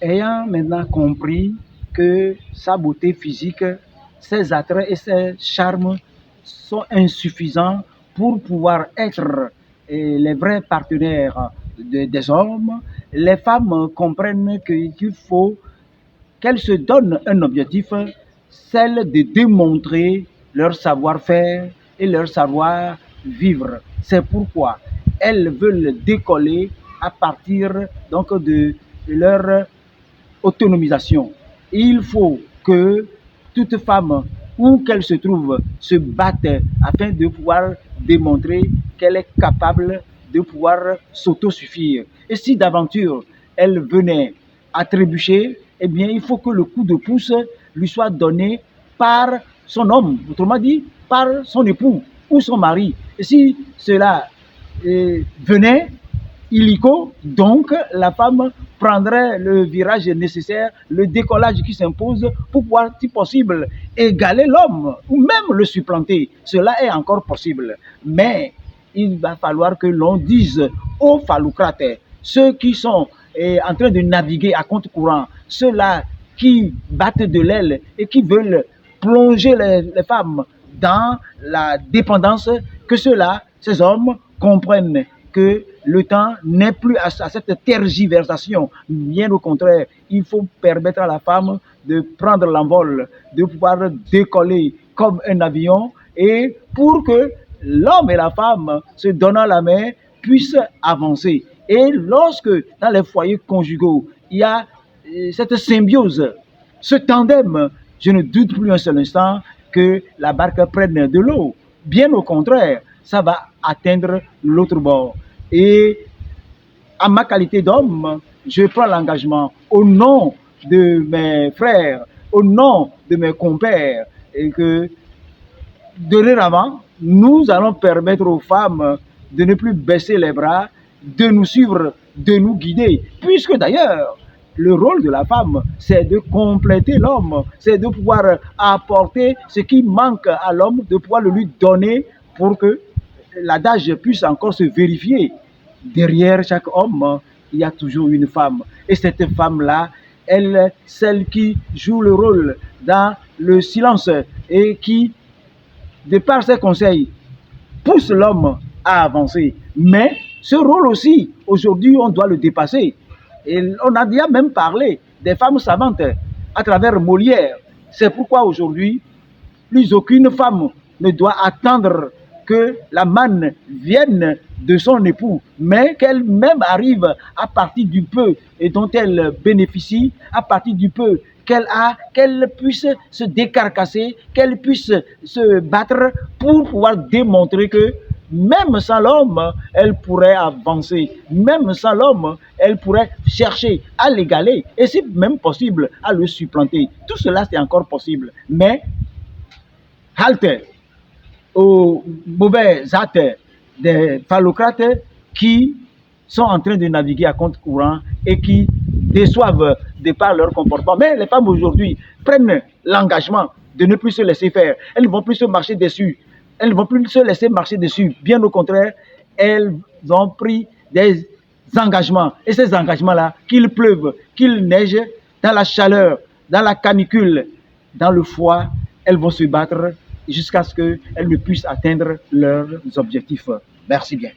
Ayant maintenant compris que sa beauté physique, ses attraits et ses charmes sont insuffisants pour pouvoir être les vrais partenaires des hommes, les femmes comprennent qu'il faut qu'elles se donnent un objectif, celle de démontrer leur savoir-faire et leur savoir-vivre. C'est pourquoi elles veulent décoller à partir donc de leur autonomisation. Il faut que toute femme, où qu'elle se trouve, se batte afin de pouvoir démontrer qu'elle est capable de pouvoir s'autosuffire. Et si d'aventure elle venait à trébucher, eh bien, il faut que le coup de pouce lui soit donné par son homme, autrement dit, par son époux ou son mari. Et si cela venait illico, donc la femme prendrait le virage nécessaire, le décollage qui s'impose pour pouvoir, si possible, égaler l'homme ou même le supplanter. Cela est encore possible. Mais il va falloir que l'on dise aux phalocrates, ceux qui sont en train de naviguer à compte courant, ceux-là qui battent de l'aile et qui veulent plonger les femmes dans la dépendance, que ceux-là, ces hommes, comprennent que le temps n'est plus à cette tergiversation. Bien au contraire, il faut permettre à la femme de prendre l'envol, de pouvoir décoller comme un avion, et pour que l'homme et la femme, se donnant la main, puissent avancer. Et lorsque dans les foyers conjugaux, il y a cette symbiose, ce tandem, je ne doute plus un seul instant que la barque prenne de l'eau. Bien au contraire, ça va atteindre l'autre bord. Et à ma qualité d'homme, je prends l'engagement au nom de mes frères, au nom de mes compères, et que dorénavant, nous allons permettre aux femmes de ne plus baisser les bras, de nous suivre, de nous guider, puisque d'ailleurs, le rôle de la femme, c'est de compléter l'homme, c'est de pouvoir apporter ce qui manque à l'homme, de pouvoir le lui donner pour que l'adage puisse encore se vérifier. Derrière chaque homme, il y a toujours une femme. Et cette femme-là, elle, celle qui joue le rôle dans le silence et qui, de par ses conseils, pousse l'homme à avancer. Mais ce rôle aussi, aujourd'hui, on doit le dépasser. Et on a déjà même parlé des femmes savantes à travers Molière. C'est pourquoi aujourd'hui, plus aucune femme ne doit attendre que la manne vienne de son époux, mais qu'elle-même arrive à partir du peu et dont elle bénéficie, à partir du peu qu'elle a, qu'elle puisse se décarcasser, qu'elle puisse se battre pour pouvoir démontrer que même sans l'homme, elle pourrait avancer. Même sans l'homme, elle pourrait chercher à l'égaler et si même possible à le supplanter. Tout cela, c'est encore possible. Mais halte aux mauvais actes des phallocrates qui sont en train de naviguer à compte courant et qui déçoivent de par leur comportement. Mais les femmes aujourd'hui prennent l'engagement de ne plus se laisser faire. Elles ne vont plus se marcher dessus. Elles ne vont plus se laisser marcher dessus. Bien au contraire, elles ont pris des engagements. Et ces engagements-là, qu'il pleuve, qu'il neige, dans la chaleur, dans la canicule, dans le froid, elles vont se battre jusqu'à ce qu'elles ne puissent atteindre leurs objectifs. Merci bien.